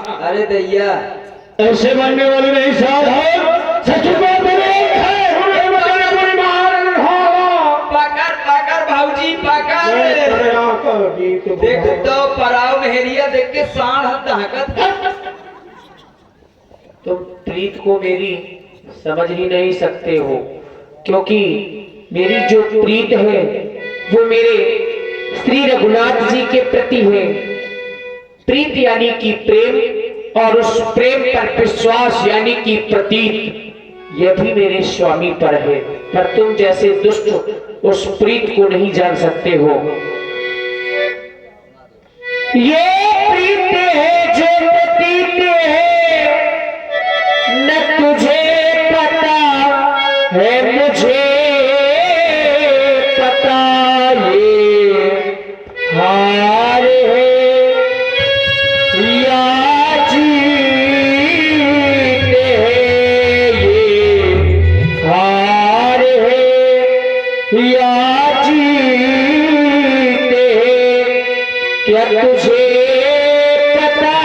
अरे दैया ऐसे मानने वाले नहीं सावधान, सच बात है, उन्हें बचाने पूरी महाराज उठाओ। पकड़ पकड़ भाऊजी पकड़। देख तो पराव नहरिया देख के सांड दहकत। तुम प्रीत को मेरी समझ ही नहीं सकते हो, क्योंकि मेरी जो प्रीत है वो मेरे श्री रघुनाथ जी के प्रति है। प्रीत यानी कि प्रेम, और उस प्रेम पर विश्वास यानी कि प्रतीत, यह भी मेरे स्वामी पर है। पर तुम जैसे दुष्ट उस प्रीत को नहीं जान सकते हो। ये प्रीत है जो प्रतीत है, न तुझे पता है मुझे पता, ये हार है या जीत है, ये हार है या जीत है। क्या तुझे पता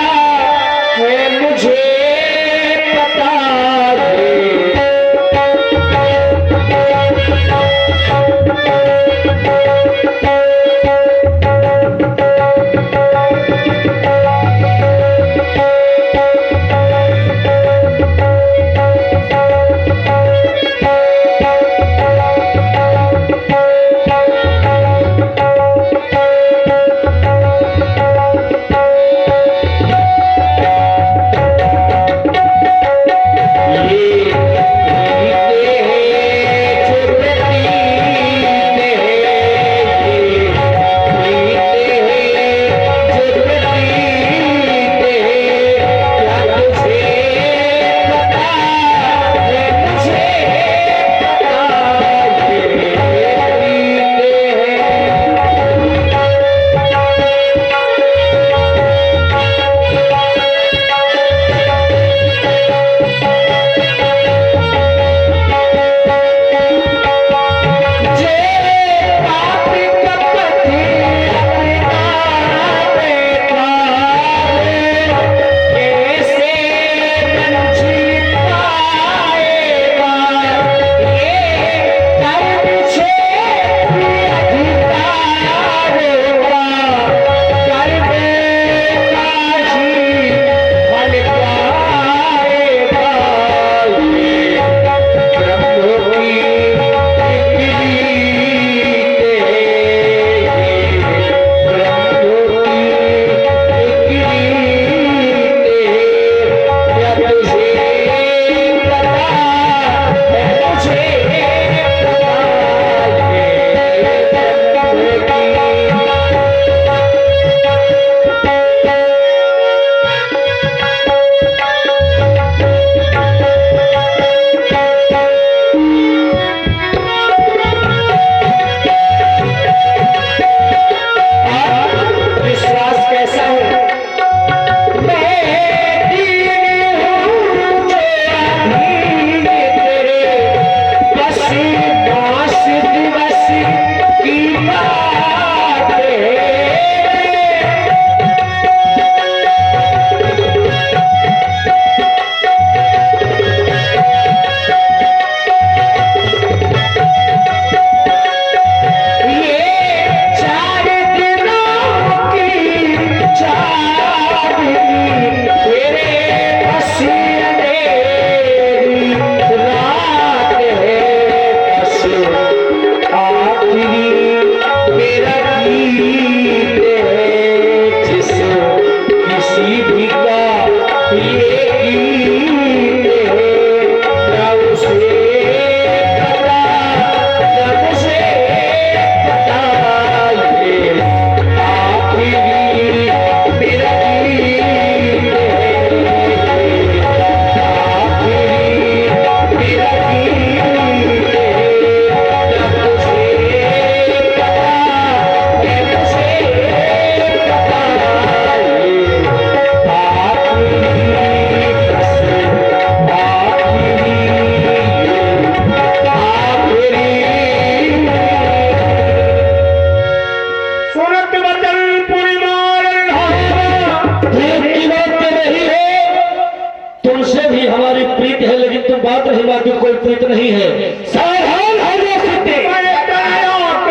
प्रीत नहीं है। सावधान हो जा सकते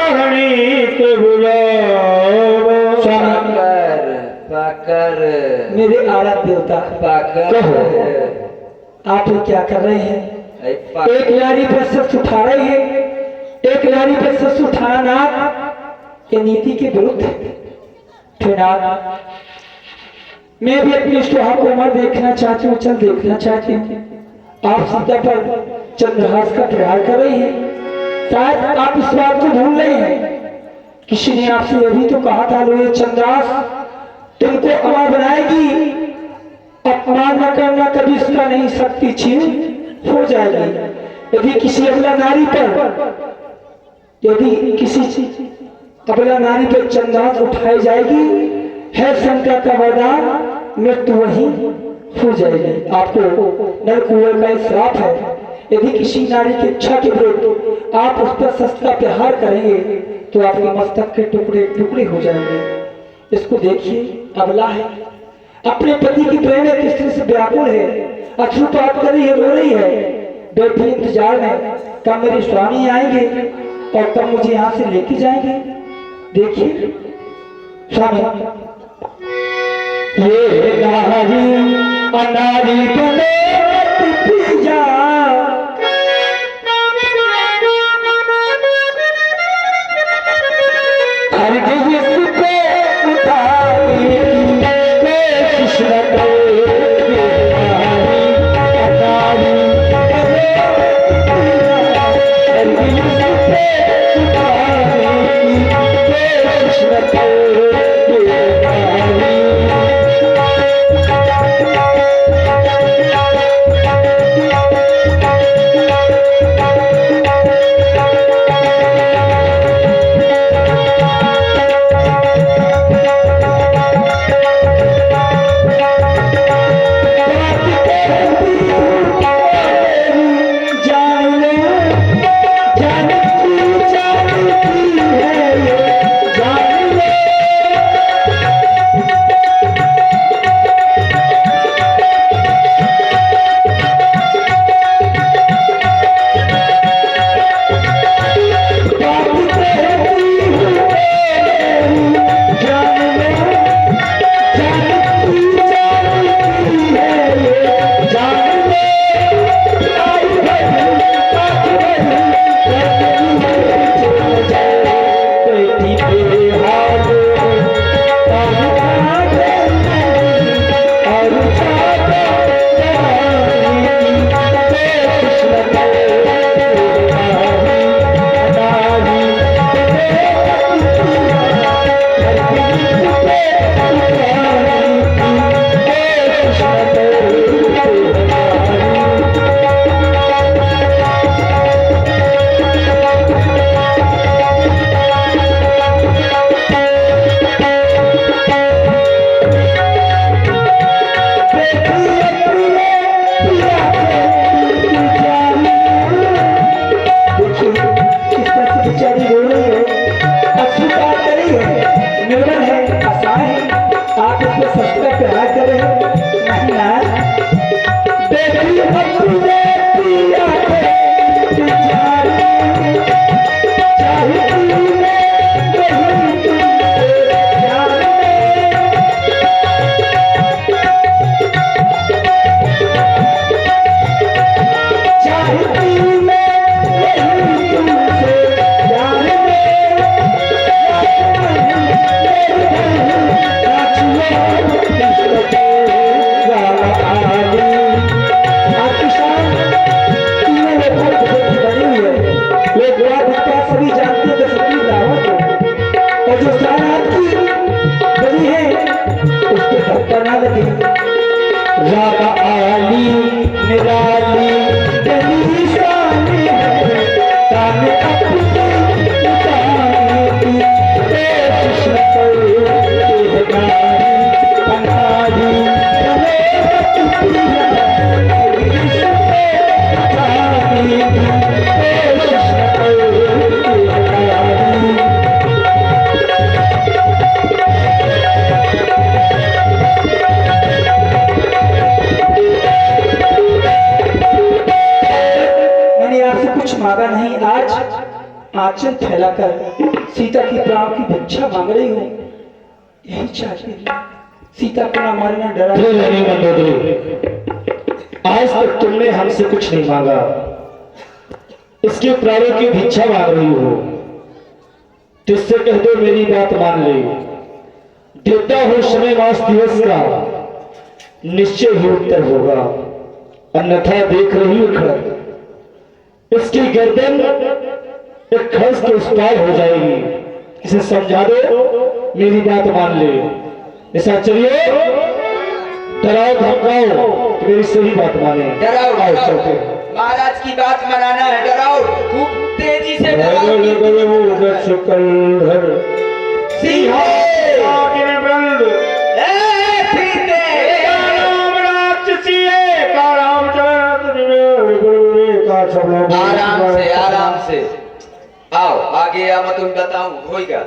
करनी के पाकर पाकर मेरे आराध्य देवता पाकर आप लोग क्या कर रहे हैं? पाकर एक नारी पर शख्स उठा रही है, एक नारी पर शख्स उठाना ये नीति के विरुद्ध है। मैं भी अपनी सुहा को मर देखना चाहती हूँ, चल देखना चाहती हूँ। आप सीता पर चंद्रहास का प्रहार कर रही है, शायद आप इस बात को भूल रहे हैं। किसी ने आपसे अभी तो कहा था लो ये चंद्रहास तुमको अमर बनाएगी, अपमान न करना, कभी इसका नहीं शक्ति छीन हो जाएगी। यदि किसी अबला नारी पर यदि किसी अबला नारी पर चंद्रहास उठाई जाएगी, है शंकर का वरदान, मृत्यु वही हो जाएगी। आपको नरकुंवर का श्राप है। यदि किसी नारी की इच्छा के विरुद्ध आप उस पर शस्त्र का प्रहार करेंगे तो आपके मस्तक के टुकड़े टुकड़े हो जाएंगे। इसको देखिए, अबला है, अपने पति की प्रेम एक स्त्री से व्याकुल है, अश्रुपात कर रही है, रो रही है, बैठी इंतजार में कब मेरे स्वामी आएंगे और कब मुझे यहाँ से लेके जाएंगे। देखिए स्वामी, ये नारी अनारी बने जा हरगिज़ इसको उठाने की कोशिश न करे। ये नारी अनारी बने हरगिज़ इसको उठाने की कोशिश न करे। ये नारी आंचल फैलाकर सीता की प्राण की भिक्षा मांग रही हूँ। यही चाहती हूँ सीता को ना मारना डरा। नहीं मंदोदरी, आज तक तुमने हमसे कुछ नहीं मांगा, इसके प्राणों की भिक्षा मांग रही हो। तुझसे कह दो मेरी बात मान ले, देता हो समय मास दिवस का, निश्चय ही उत्तर होगा। अन्यथा देख रही हो खड़, इसकी गर्दन एक खस के उस पार हो जाएगी। इसे समझा दो, मेरी बात मान ले। ऐसा चलिए, डराओ धमकाओ, मेरी सही बात माने। डराओ आओ डराओ, चलते। महाराज की बात मनाना है। डराओ, खूब तेजी से डराओ। सिंह आराम से आओ, आगे या मैं तुम्हें बताऊं होगा।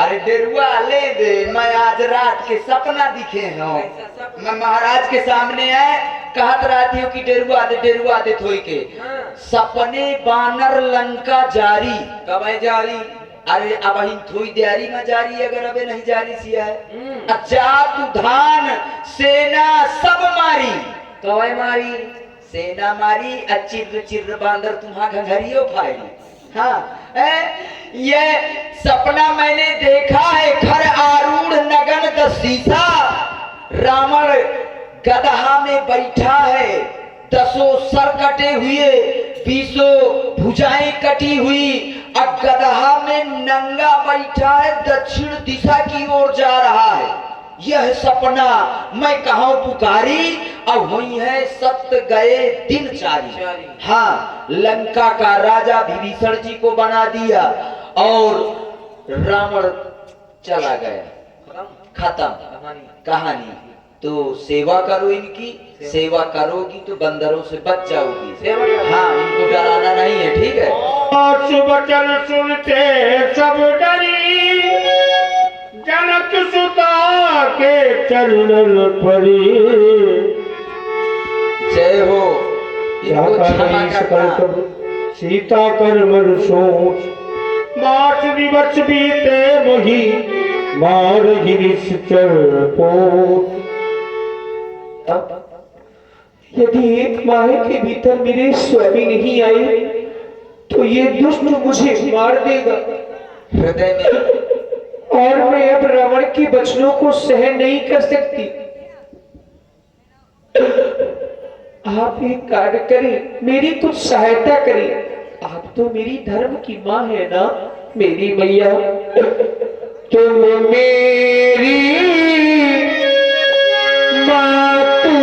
अरे डेरुआ ले दे, मैं आज रात के सपना दिखे हूँ। मैं महाराज के सामने आए, कहत रहती हूँ कि डेरुआ दे थोई के सपने बानर लंका जारी कब है जारी। अरे अब ही थोड़ी देरी में जारी, अगर अबे नहीं जारी सिया है। अच्छा तू धान सेना सब मारी कवाई मारी, सेना मारी, चिर चिर बांदर तुम्हारा घंघरियो फाड़ी। हाँ ये सपना मैंने देखा है, खर आरूढ़ नगन का शीशा, रावण गदहा में बैठा है, 10 सर कटे हुए, 20 भुजाएं कटी हुई, और गदहा में नंगा बैठा है, दक्षिण दिशा की ओर जा रहा है। यह सपना मैं कहाँ पुकारी, अब हुई है सत्य गए दिन चारी। हाँ, लंका का राजा विभीषण जी को बना दिया और रावण चला गया, खत्म कहानी। तो सेवा करो इनकी, सेवा करोगी तो बंदरों से बच जाओगी। हाँ, इनको डराना नहीं है, ठीक है। वचन सुनते सब डरी, जनक सुता के चरणन पड़ी। जय हो, इनको क्षमा करना। सीता कर मन सोच, 8 दिवस बीते वही मार गिरिश चरपोट। यदि 1 माह के भीतर मेरे स्वामी नहीं आए तो ये दुष्ट मुझे मार देगा, हृदय में और मैं अब रावण के वचनों को सहन नहीं कर सकती। आप एक कार्य करें, मेरी कुछ सहायता करें। आप तो मेरी धर्म की माँ है ना, मेरी मैया। तुम मेरी माँ, तू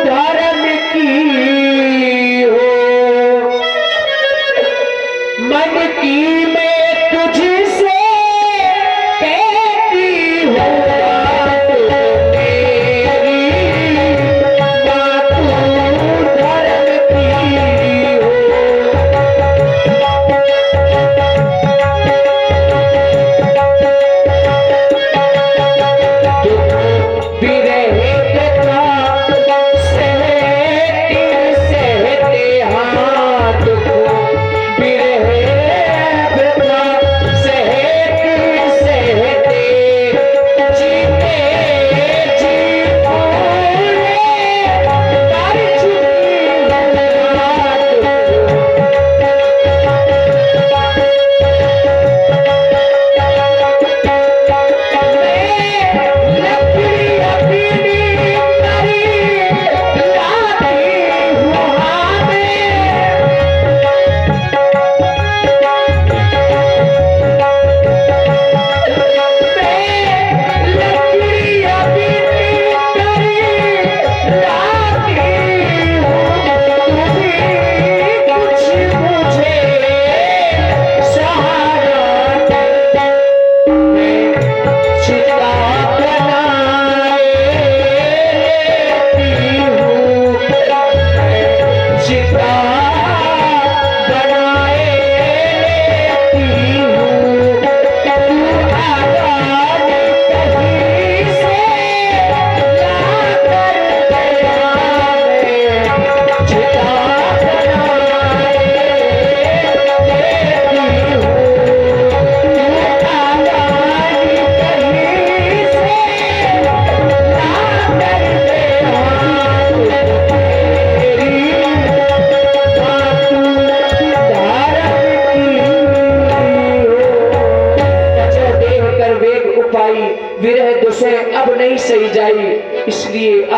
धर्म की हो, मन की मैं तुझसे कहती हूँ।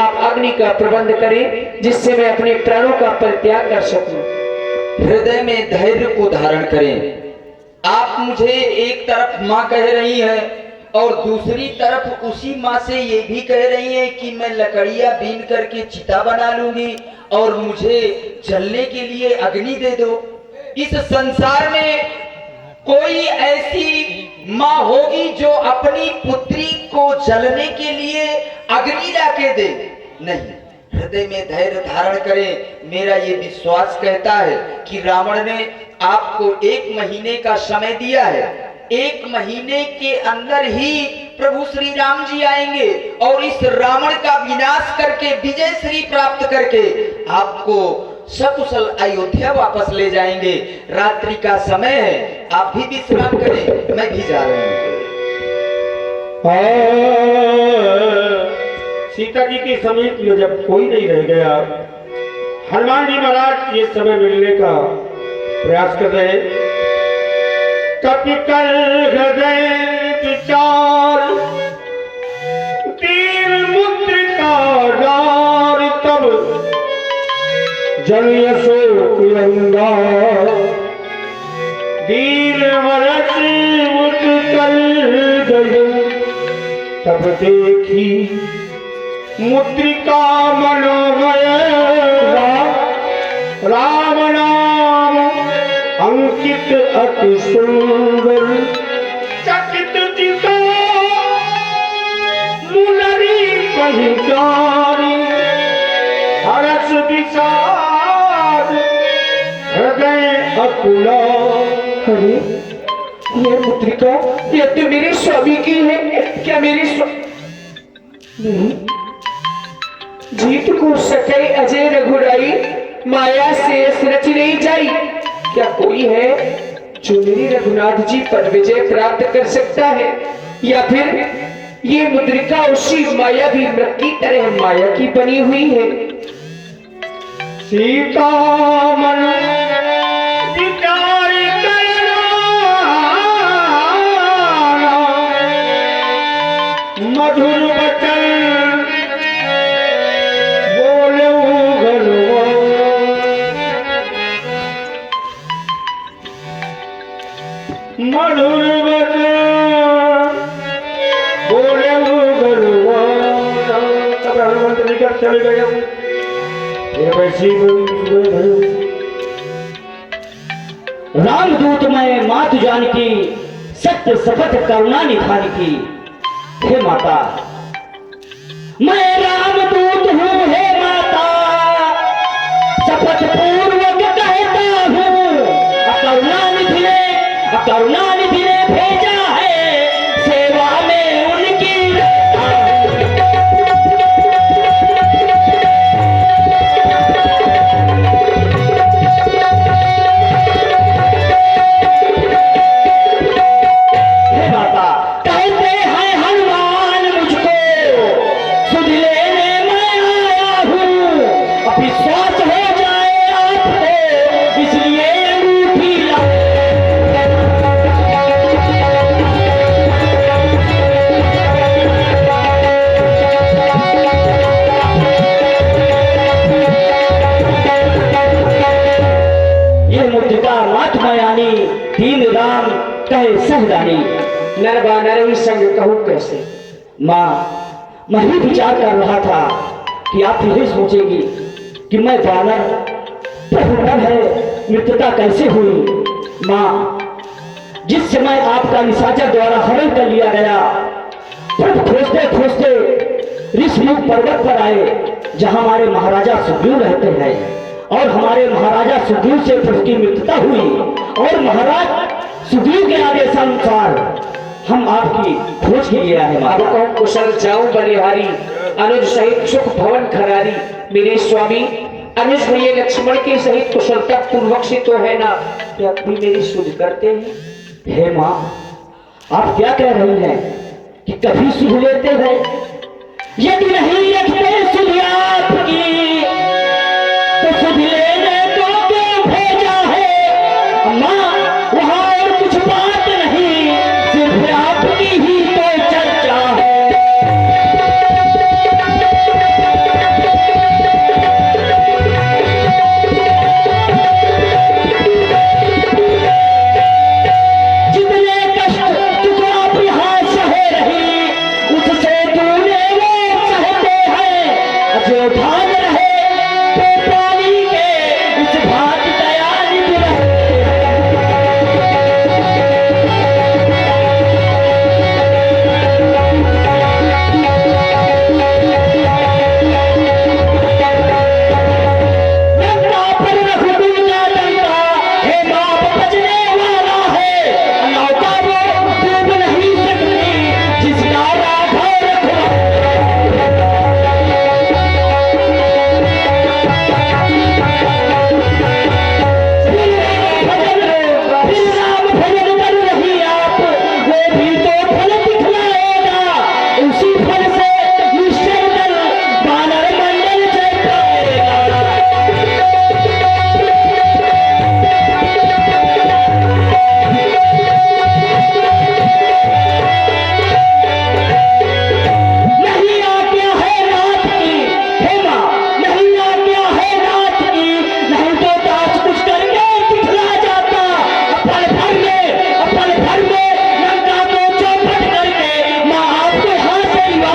आप अग्नि का प्रबंध करें जिससे मैं अपने प्राणों का परित्याग कर सकूं। हृदय में धैर्य को धारण करें। आप मुझे एक तरफ माँ कह रही हैं और दूसरी तरफ उसी माँ से ये भी कह रही हैं कि मैं लकड़ियाँ बीन करके चिता बना लूंगी और मुझे जलने के लिए अग्नि दे दो। इस संसार में कोई ऐसी माँ होगी जो अपनी पुत्री को जलने के लिए अग्नि लाके दे? नहीं। हृदय में धैर्य धारण करें। मेरा ये विश्वास कहता है कि रावण ने आपको 1 महीने का समय दिया है। 1 महीने के अंदर ही प्रभु श्री राम जी आएंगे और इस रावण का विनाश करके विजय श्री प्राप्त करके आपको सकुशल अयोध्या वापस ले जाएंगे। रात्रि का समय है, आप भी विश्राम करें, मैं भी जा रहा हूँ। सीता जी के समीप में जब कोई नहीं रह गया, हनुमान जी महाराज ये समय मिलने का प्रयास कर रहे। कपि कर हृदय विचार तीर मुद्र का डार, तब जन अशोक अंगार दीन वरस मुझ कर गए। तब देखी मुद्रिका मनोमय, राम नाम अंकित अति सुंदर। चकित चितो मुनरी पहिचारी, हरस विषाद हृदय अकुला। अरे ये मुद्रिका, ये तो मेरे स्वामी की है। क्या मेरी नहीं, जीत को सके अजय रघुराई, माया से रच नहीं जाई। क्या कोई है जो मेरी रघुनाथ जी पर विजय प्राप्त कर सकता है? या फिर ये मुद्रिका उसी माया भी मृग की तरह माया की बनी हुई है? सीता मन विचार करना, मधुर वचन बोलूं घरवा। मधुर वचन बोलूं घरवा। तब हनुमंत निकट चल गए। रामदूत मैं मात जानकी, सत्य शपथ करुणा निधान की। हे माता, मैं रामदूत हूँ। हे माता, शपथ पूर्वक कहता हूँ। करुणा निधि ने भेजा है, सेवा में उनकी। दीन राम कहे सहदानी, नर बानर ही संग कहूं कैसे। माँ, मैं ही विचार कर रहा था कि आप यही सोचेंगी कि मैं बानर, प्रभु नर है, मृत्यता कैसे हुई। माँ, जिस समय आपका निशाचर द्वारा हरण कर लिया गया, प्रभु खोजते खोजते ऋषिमुख पर्वत पर आए, जहाँ हमारे महाराजा सुग्रीव रहते हैं। और हमारे महाराजा सुग्रीव से प्रभु की मृत्यता हुई और महाराज सुग्रीव के आदेशानुसार हम आपकी खोज के लिए आए। अब कौन कुशल जाऊं बलिहारी, अनुज सहित सुख भवन खरारी। मेरे स्वामी अनुज भैया लक्ष्मण के सहित कुशलता पूर्वक से तो है ना, क्या भी मेरी सुध करते हैं? हे माँ, आप क्या कह रही हैं कि कभी सुध लेते हैं? यदि नहीं रखते सुध आपकी, तो सुध लेने को क्यों भेजा है? माँ, वहाँ और कुछ बात नहीं, सिर्फ आपकी ही तो चर्चा है। धान रहे तो पानी के उस भात दयाल रहे। लंका पर रघुकुल का डंका हे बाप बजने वाला है, नौका वो डूब नहीं सकती जिसका राघव रखवाला। श्री राम भजन कर रही आप, वो भी तो फल दिखलाएगा, उसी फल से निश्चय दल वानर मंडल जय पाएगा। नहीं आज्ञा है नाथ की, हे माँ नहीं आज्ञा है नाथ की, नहीं तो दास कुछ करके दिखला जाता। अपल भर में लंका को चौपट करके माँ आपको हासिल हुआ।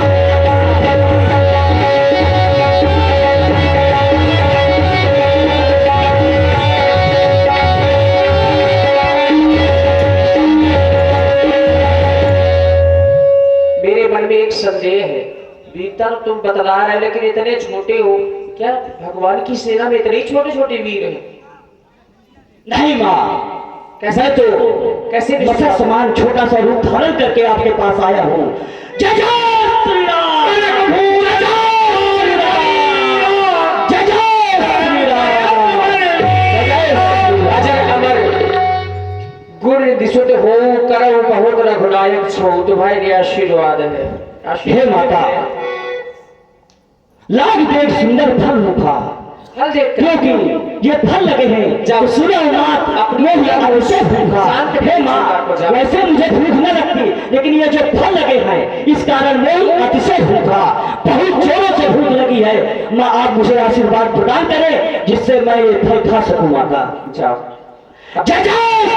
मेरे मन में एक संदेह है। भीतर तुम बतला रहे लेकिन इतने छोटे हो, क्या भगवान की सेना में इतने छोटे छोटे वीर हैं? नहीं माँ, कैसे तो कैसे बसा विश्वास? समान छोटा सा रूप धारण करके आपके पास आया हूँ। जय जय श्री राम, जय जय श्री राम, जय जय श्री राम, जय जय श्री राम। अजर अमर गुर दिशुत हो करव बहुत रघुनायक छो, तुम्हारे आशीर्वाद है। हे माता, लाग देख सुंदर फल रूखा, फल देख क्योंकि ये फल लगे हैं जब सूर्यनाथ अपने ही अवश्य भूखा। हे माँ, वैसे मुझे भूख न लगती, लेकिन ये जो फल लगे हैं इस कारण मैं अतिशय भूखा, बहुत जोरों से भूख लगी है। माँ आप मुझे आशीर्वाद प्रदान करें जिससे मैं ये फल खा सकूं। माता जाओ। जय जय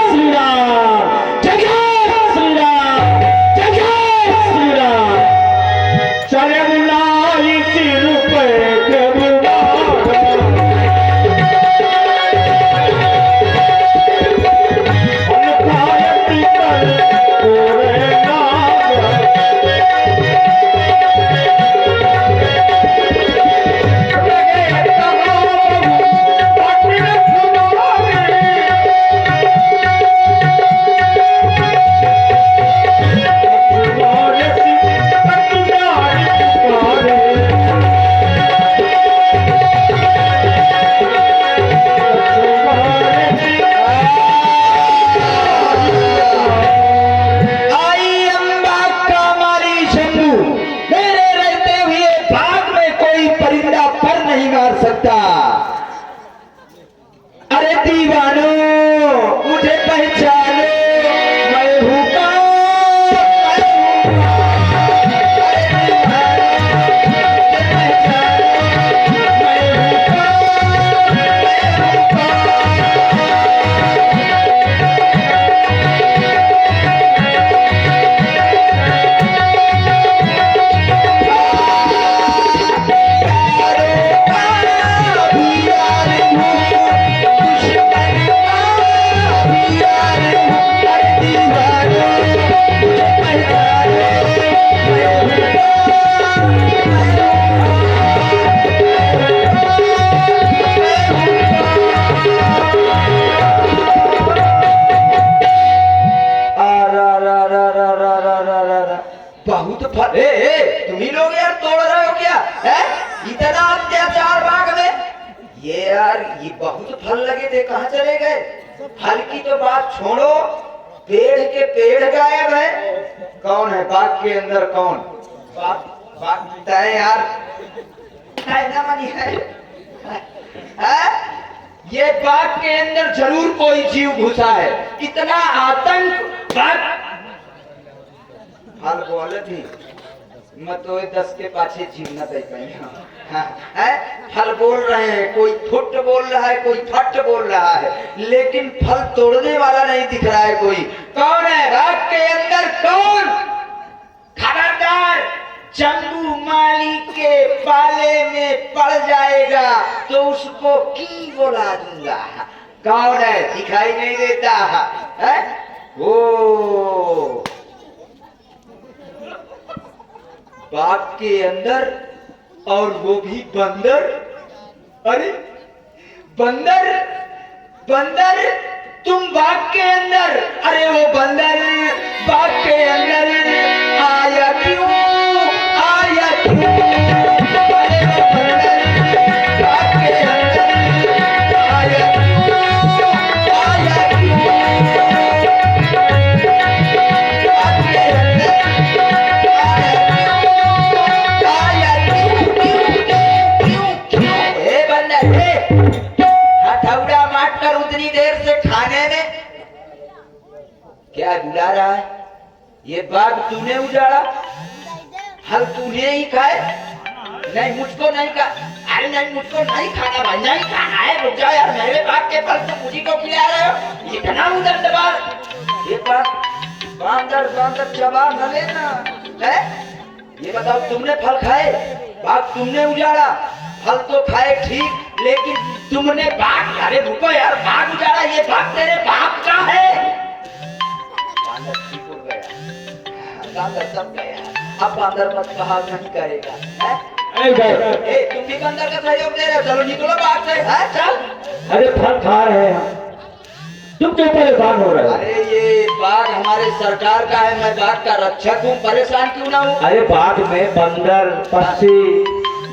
श्री राम, जय जय श्री राम, जय जय श्री राम। चले बुलाई सिर पे बहुत फल तुम ही लोग यार तोड़ रहे हो क्या है? इतना अत्याचार बाग में ये यार, ये बहुत फल लगे थे, कहाँ चले गए? फल की तो बात छोड़ो, पेड़ के पेड़ गायब है। कौन है बाग के अंदर? कौन बाग तय यार ना मनी है? ये बाग के अंदर जरूर कोई जीव घुसा है। इतना आतंक बाग फल बोले थी मैं तो 10 के पाछे जीवना दे पाई। फल बोल रहे हैं, कोई फुट बोल रहा है, कोई फट बोल रहा है, लेकिन फल तोड़ने वाला नहीं दिख रहा है कोई। कौन है बाग के अंदर? कौन? खबरदार चंदू माली के पाले में पड़ जाएगा तो उसको की बोला दूंगा। कौन है? दिखाई नहीं देता है? ओ बाग के अंदर, और वो भी बंदर। अरे बंदर, बंदर तुम बाग के अंदर, अरे वो बंदर बाग के अंदर आया क्यों, आया क्यों? अरे वो बंदर बाग के अंदर आया क्यों, आया क्यों? बाग के अंदर आया क्यों, क्यों? हे बंदर, हे हथौड़ा मार कर उतनी देर से खाने में क्या बुला रहा है? ये बाग तूने उजाड़ा, हल तूने ही खाए? नहीं मुझको नहीं खा, अरे नहीं मुझको नहीं खाना भाई, नहीं खाना है। रुक जाओ यार, मेरे बाग के फल तुम मुझी को खिला रहे हो? इतना उधर दबा ये बाग, बांदर बांदर चबा न लेना है। ये बताओ तुमने फल खाए? बाग तुमने उजाड़ा, फल तो खाए ठीक, लेकिन तुमने बाग, अरे रुको यार, बाग उजाड़ा, ये बाग तेरे बाप का है। बांदर ठीक हो गया, बांदर सब गया, अब बांदर मत कहा नहीं करेगा है? ए, तुम भी बंदर का सहयोग दे रहे हो, चलो निकलो बाग से, है? चल। अरे फल खा रहे हैं, तुम क्यों परेशान हो रहे हो? अरे ये बाग हमारे सरकार का है, मैं बाग का रक्षक हूँ, परेशान क्यों ना हूँ? अरे बाग में बंदर, पक्षी,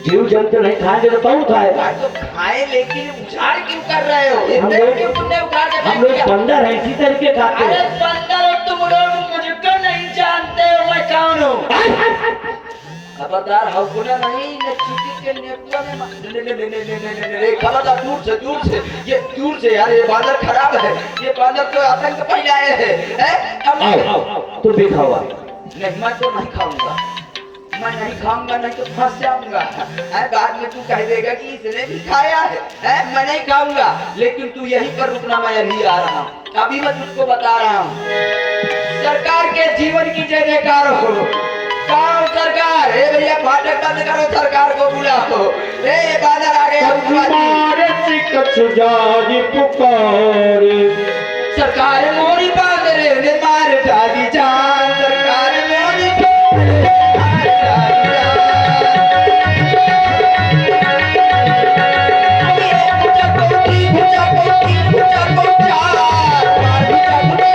जीव जंतु नहीं खाएंगे तो कौन खाएगा? तो खाए, लेकिन उजाड़ क्यों कर रहे हो? हम इतने लोग- क्यों तुमने उखाड़ के हम फेंक लोग दिया? बंदर हैं, इसी तरीके खाते अरे हैं। बंदर हो तुम लोग, मुझको नहीं जानते हो मैं कौन हूँ। खबरदार हौकुना नहीं, न चीटी के नेकुआ में खबरदार, दूर से, ये दूर से यार, ये बांदर खराब है, ये बांदर तो आतंक फैलाए हैं। आओ, तुम भी खाओ। नहीं मैं तो नहीं खाऊंगा, मैं नहीं खाऊंगा, नहीं तो फंस जाऊंगा। बाद में तू कह देगा कि इसने भी खाया है? मैं नहीं खाऊंगा, लेकिन तू यहीं पर रुकना, मैं अभी आ रहा हूँ, अभी मैं तुझको बता रहा हूँ। सरकार के जीवन की जय जयकार हो। कौन सरकार? हे भैया फाटक बंद करो, सरकार को बुलाओ। ये बादल आ गया, सरकार मोरी बांदरे ने मार डाली जान, सरकार मोरी बांदरे ने मार डाली जान। ये भुजा कोटी, भुजा कोटी, भुजा कोटा, भुजा कोटी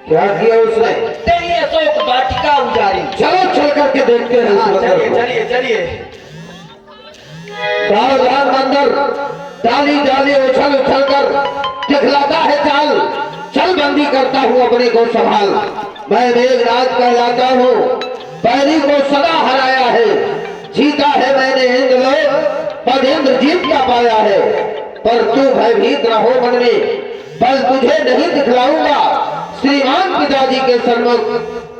क्या किया उसने? तेरी अशोक वाटिका उजाड़ी। चलो चल करके देखते हैं। हाँ, चलिए चलिए चलिए। सावधान बंदर, डाली डाली उछल उछल कर दिखलाता है चाल, चल बंदी करता हूँ अपने को संभाल। मैं मेघराज कहलाता हूँ, पैरी को सदा हराया है, जीता है मैंने इंद्रलोक, पद इंद्रजीत का पाया है। पर तू भयभीत रहो मन में, बल तुझे नहीं दिखलाऊंगा, श्रीमान पिताजी के सन्मुख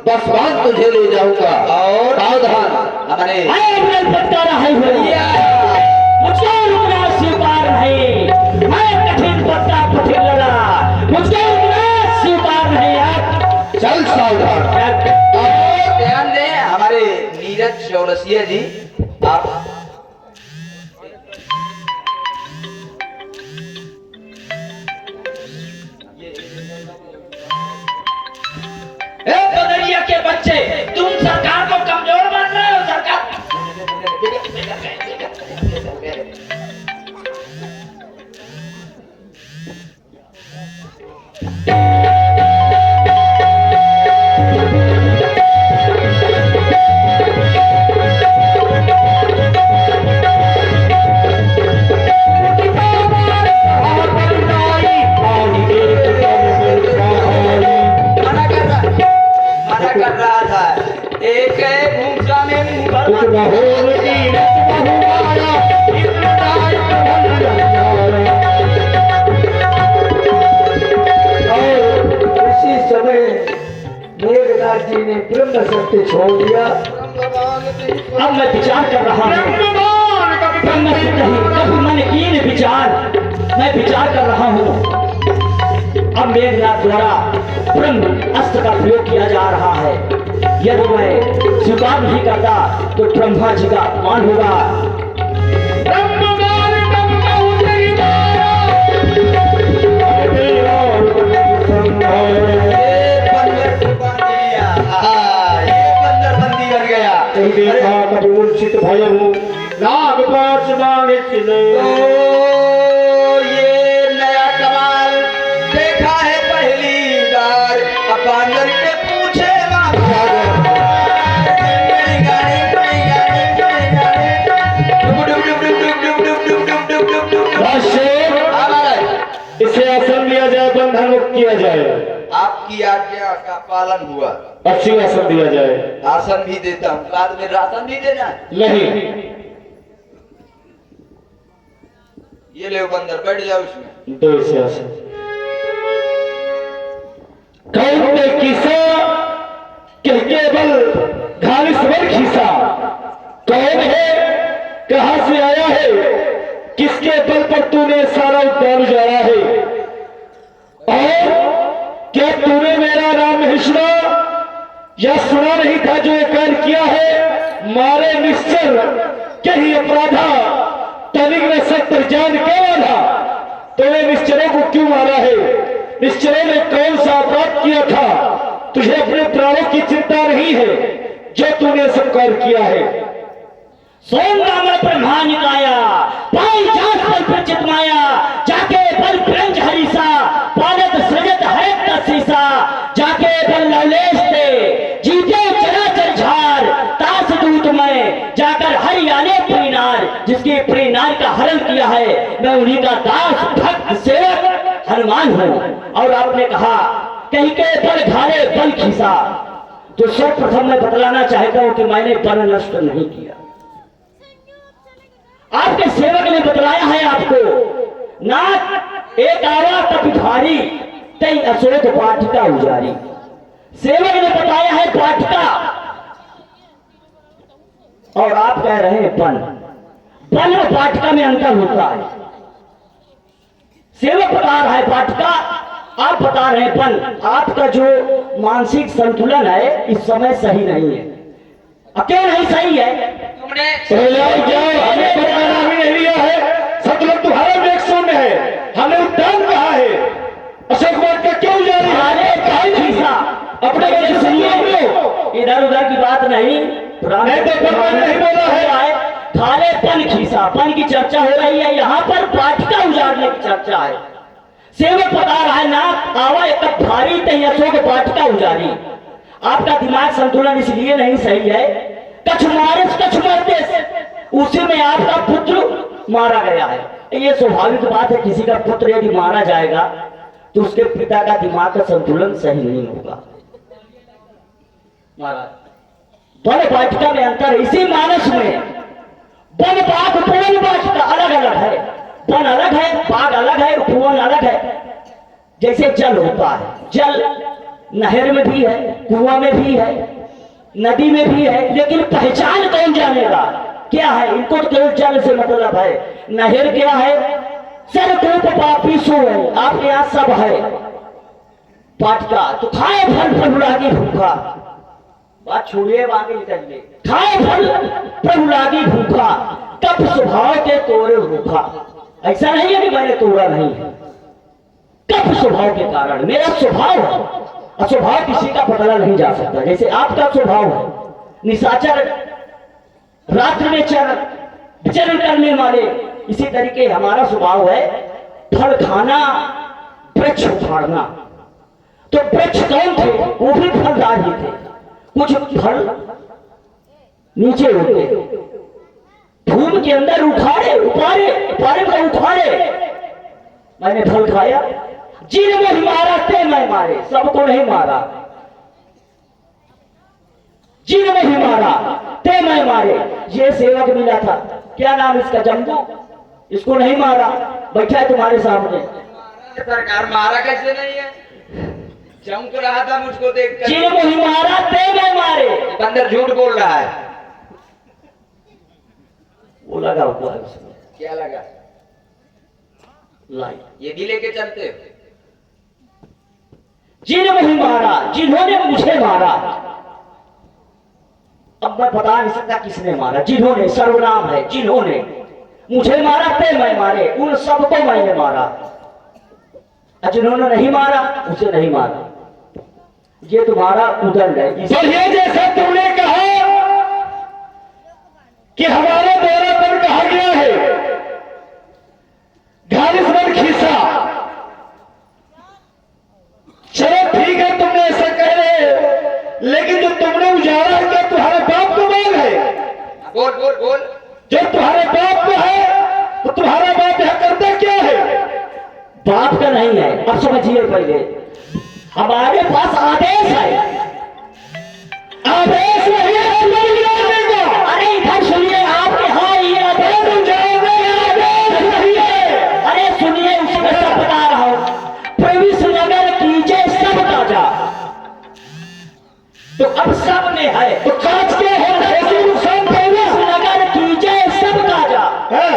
बसवान तुझे ले जाऊंगा। और सावधान, हमारे मुझे रुकना स्वीकार नहीं, मैं कठिन पत्ता कठिन लड़ा, मुझे रुकना स्वीकार नहीं यार। चल सावधान। और ध्यान दें हमारे नीरज चौरसिया जी, आप बदरिया के बच्चे, तुम सरकार को कमजोर मान रहे हो? सरकार मना कर रहा था, एक भूसा में मुंह भर और उसी समय जी ने ब्रह्म सत्य छोड़ दिया। अब मैं विचार कर रहा हूँ, ब्रह्म से नहीं, कभी मन कीन विचार, मैं विचार कर रहा हूँ। अब मेघनाथ द्वारा ब्रह्म अस्त्र का प्रयोग किया जा रहा है। यदि मैं स्वीकार नहीं करता तो ब्रह्मा जी का अपमान होगा। देखा कभी मूर्छित भयहु नाग पाश बाणे चिन्ह। ये नया कमाल देखा है पहली बार, अपांडर के पूछे इसे आसन दिया जाए, बंधन मुक्त किया जाए। आपकी आज्ञा का पालन हुआ। अच्छी आसन दिया जाए। आसन भी देता हूँ, बाद में राशन भी देना है। नहीं, ये ले बंदर, बैठ जाओ इसमें। दो इसे आसन। कहते किसा कह केवल घालिस्वर खीसा, कौन है, कहां से आया है, किसके बल पर तूने सारा उद्यान उजाड़ा है, और क्या तूने मेरा नाम नहीं सुना या सुना नहीं था जो ये कार्य किया है। मारे निश्चर कहीं अपराधा, तनिक ने सत्य जान के वाला, तूने निश्चरों को क्यों मारा है, निश्चरों ने कौन सा अपराध किया था, तुझे अपने प्राणों की चिंता नहीं है जो तूने सब कार्य किया है। सोमनाम ब्रह्मा निकाया, पाई जात पर प्रचित माया, जाके बल प्रंज हरीसा, पालत सृजत है तसीसा, जाके बल लवलेश दे, जीते चराचर झार, तास दूत में जाकर हरियाणे प्रीनार, जिसके प्रीनार का हरण किया है, मैं उन्हीं का दास भक्त सेवक हनुमान हूँ। और आपने कहा कहीं के बल घाले बल खीसा, तो सर्वप्रथम मैं बतलाना चाहता हूँ कि मैंने बल नष्ट नहीं किया। आपके सेवक ने बतलाया है आपको, नाथ एक आवा तब भारी, तई अशोक वाटिका उजारी। सेवक ने बताया है वाटिका, और आप कह रहे हैं वन। वन और वाटिका में अंतर होता है। सेवक बता रहा है वाटिका, आप बता रहे हैं वन। आपका जो मानसिक संतुलन है इस समय सही नहीं है। क्यों नहीं सही है? तुमने हमें नाम ही नहीं लिया है, सतलुज तुम्हारा वेग शून्य है, हमें उद्यान कहा है, अशोक वाट का क्यों जारी है? अपने वजह सुनिए, इधर उधर की बात नहीं, नहीं बोला है। थाले पन खीसा, पन की चर्चा हो रही है, यहाँ पर वाटिका उजाड़ने की चर्चा है। सेवक बता रहा है ना, आवा एक भारी तई अशोक वाटिका उजाड़ी। आपका दिमाग संतुलन इसलिए नहीं सही है, कछ मारे कछ मरते, उसी में आपका पुत्र मारा गया है। ये स्वाभाविक बात है, किसी का पुत्र यदि मारा जाएगा तो उसके पिता का दिमाग का संतुलन सही नहीं होगा। महाराज वन वाटिका में अंतर है, इसी मानस में वन बाग उपवन वाटिका अलग अलग है। वन अलग है, बाग अलग है, उपवन अलग है। जैसे जल होता है, जल नहर में भी है, कुआं में भी है, नदी में भी है, लेकिन पहचान कौन जानेगा क्या है? इनको तो केवल जल से मतलब है। नहर क्या है? सरकूप पापी सो है, आपके यहाँ सब है। वाटिका तो खाए फल प्रभुलागी भूखा, बात छोड़िए बाकी निकलिए। खाए फल प्रभुलागी भूखा, कब स्वभाव के तोड़े भूखा। ऐसा नहीं है कि मैंने तोड़ा नहीं है, कब स्वभाव के कारण मेरा स्वभाव है। स्वभाव किसी का बदला नहीं जा सकता। जैसे आपका स्वभाव है निशाचर, रात्रि में विचरण करने वाले, इसी तरीके हमारा स्वभाव है फल खाना, वृक्ष उखाड़ना। तो वृक्ष कौन थे? वो भी फलदार ही थे। कुछ फल नीचे होते, भूमि के अंदर उखाड़े, उपारे को उखाड़े, मैंने फल खाया। जिनमें ही मारा ते मैं मारे, सबको नहीं मारा। जिनमें ही मारा ते मैं मारे। ये सेवक मिला था, क्या नाम इसका? जम्बू। इसको नहीं मारा, बैठा है तुम्हारे सामने। सरकार मारा कैसे नहीं है? चौंक रहा था मुझको देख कर। जिन मुझे मारा ते मैं मारे। बंदर झूठ बोल रहा है। वो लगा हुआ है उसमें क्या लगा? लाइट। ये भी लेके चलते हो? जिन मुझे मारा, जिन्होंने मुझे मारा, अब मैं बता नहीं सकता किसने मारा। जिन्होंने सर्वनाम है, जिन्होंने मुझे मारा ते मैं मारे, उन सबको मैंने मारा। और जिन्होंने नहीं मारा उसे नहीं मारा। ये तुम्हारा उदंड है। तो ये जैसा तुमने कहा कि हमारे द्वारा पर कहा गया है घालिस बन खीसा, चलो ठीक है तुमने ऐसा कह रहे हो, लेकिन जो तुमने उजाड़ा है क्या तुम्हारे बाप को मांग है? बोल बोल बोल। जो तुम्हारे बाप को है तो तुम्हारा बाप यह करता क्या है? बाप का नहीं है। अब समझिए पहले, हमारे पास आदेश है। आदेश नहीं है तुम्हें गिराने का। अरे इधर सुनिए, आपके यहाँ ये आदेश आदेश नहीं है। अरे सुनिए, उसमें सब बता रहा हूँ। प्रवेश नगर कीजिए सब ताजा। तो अब सब में है तो कांच क्या है? ऐसी नुकसान पहुंचा नगर कीजिए सब ताजा। है।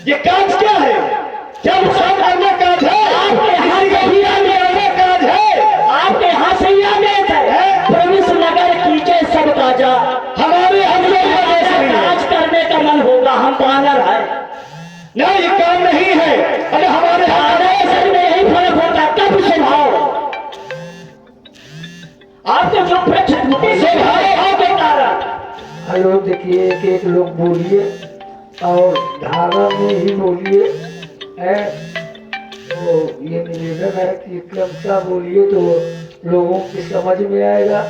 ये कांच क्या है? क्या नुकसान करना कांच है? आपके यहाँ किसी का से हीरा लेना कांच है? आपके यहाँ से ये आदेश है। प्रवेश नगर कीजिए सब ताजा। हमारे हम लोग आदेश नहीं है। काज करने का मन होगा, हम बानर है। ना ये काम नहीं है। अरे हमारे आदेश में यही फर्क होता। कब स्वभाव आपके जो प्रति स्वभाव के कारण। हेलो, देखिए एक एक लोग बोलिए और धारा में ही बोलिए है। तो ये निवेदन है कि क्रमशः बोलिए तो लोगों की समझ में आएगा,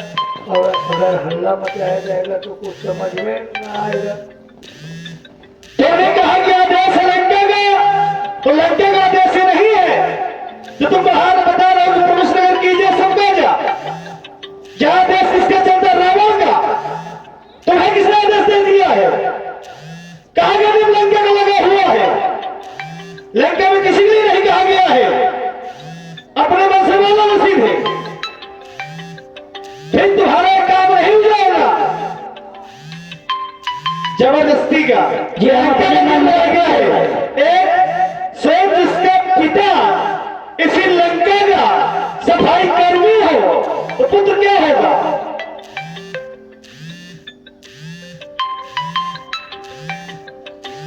और अगर हल्ला मचाया जाएगा तो कुछ समझ में ना आएगा। तुमने कहा कि आदेश है लंका का, तो लंका का आदेश ही नहीं है। तो तुम बाहर बता रहे हो कि प्रवेश नगर कीजिए सबका जा, जहां देश किसका चलता रावण का, तुम्हें किसने आदेश दे दिया है? कहा गया तुम लंका का लगा हुआ है। लंका में किसी के लिए नहीं कहा गया है, अपने मन से बोलो ना सीधे, फिर तुम्हारा काम नहीं हो जाएगा जबरदस्ती का। ये लंका में मन लगा गया है। एक स्वयं जिसका पिता इसी लंका का सफाई कर्मी हो तो पुत्र क्या होगा?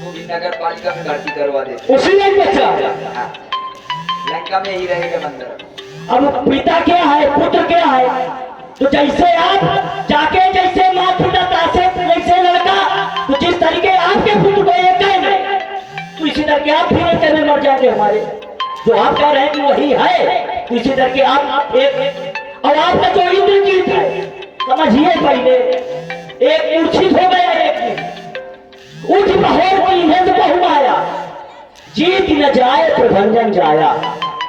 वो भी नगर पालिका में भर्ती करवा देते। उसी में बच्चा हाँ। लंका में ही रहेगा बंदर। अब पिता क्या है, पुत्र क्या है? तो जैसे आप जाके जैसे माँ पिता तासे जैसे लड़का, तो जिस तरीके आपके पुत्र को एक है, तो इसी तरह के आप फिर में मर जाते हमारे। जो आप कह रहे हैं कि वही है, तो इसी तरह के आप एक, और आपका जो इंद्रजीत है, समझिए पहले, एक मूर्छित हो गया, एक उठ बहोर की इन्हें से बहु आया। जीत न जाए प्रभंजन जाया।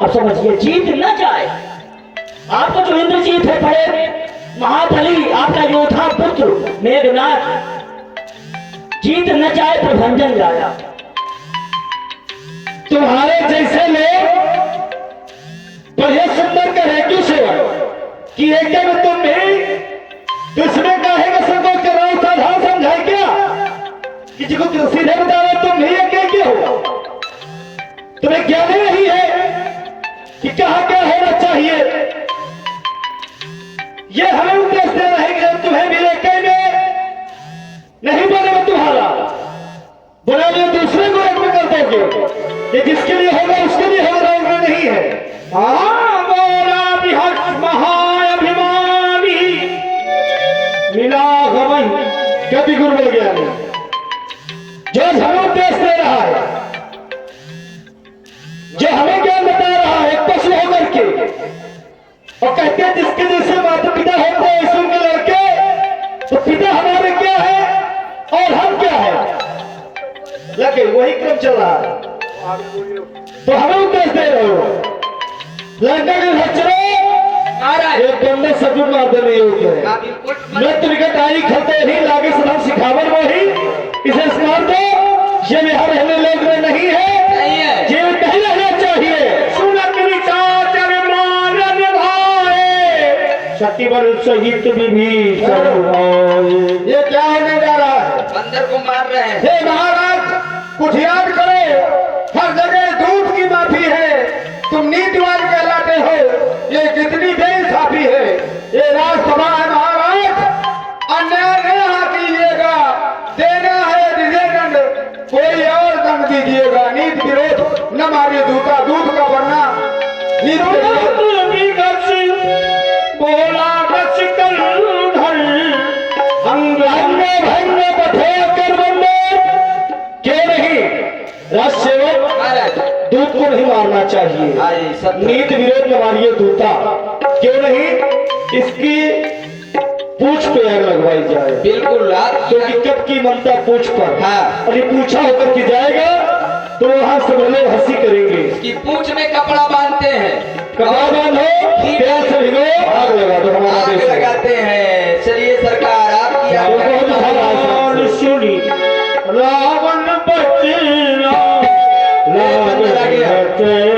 अब समझिए, जीत न जाए। आपका जो इंद्रजीत है, बड़े महाबली, आपका योद्धा पुत्र मेघनाथ, जीत न जाए प्रभंजन जाया। तुम्हारे जैसे लोग बढ़िया सुंदर करे क्यों सेवा कि एक में तुम भी, तो इसमें काहे का संकोच कर रहा हो? साधारण समझाए क्या? किसी को सीधे बता रहे तुम भी एक क्यों हो? तुम्हें ज्ञान ही नहीं है कि कहा क्या होना चाहिए। ये हमें उपदेश दे रहे हैं कि जब तुम्हें भी एक में नहीं बनेगा तुम्हारा, बुरा लिए दूसरे को एक में कर दोगे। ये जिसके लिए होगा उसके लिए होगा, और नहीं है। बोला बिहट महाअभिमानी मिला गमन कभी गुरु मिल गया नहीं। जो हमें उपदेश दे रहा है, जो हमें ज्ञान बता रहा है, पशु होकर के, और कहते हैं जिसके जैसे माता पिता होते हैं ऐसे उनके लड़के, तो पिता हमारे क्या है और हम क्या है, लगे वही क्रम चल रहा है। तो हमें उपदेश दे रहे हो लंका के बच्चों, एक बंदा सब्जी मार देने योग्य है। हाँ, बिल्कुल। मृत निकट आई खते ही लागे सदा सिखावन वही, इसे स्मार दो। ये यहाँ रहने लोग में नहीं है, नहीं है। ये नहीं रहना चाहिए। सुनत विचार जन मान निभा सचिवन सहित विभीषण आए। ये क्या होने जा रहा है? बंदर को मार रहे हैं। हे महाराज, कुछ याद करो, हर जगह दूध की माफी है, तुम नीतिवान कहलाते हो, ये कितनी बेइंसाफी है। ये राजसभा है महाराज, अन्याय नहीं हाथ कीजिएगा, देना है विजय दंड, कोई और दंड दीजिएगा। नीति विरोध न मारिए दूता दूध का, वरना नीति बोला क्यों नहीं राजसेवक, महाराज दूध को नहीं मारना चाहिए। अरे सत्य। नीति विरोध में मारिए दूता, क्यों नहीं इसकी पूछ पे आग लगवाई जाए। बिल्कुल आप क्योंकि कब की ममता पूछ पर। हाँ। अरे पूछा होकर के जाएगा तो वहां सब लोग हंसी करेंगे। कि पूंछ में कपड़ा बांधते हैं, कपड़ा बांधो, तेल से भिगो, आग लगा दो। हमारा आग देश है। लगाते हैं। चलिए सरकार आपकी तो बहुत अच्छा और राज सुनी रावण बचना, रावण बचे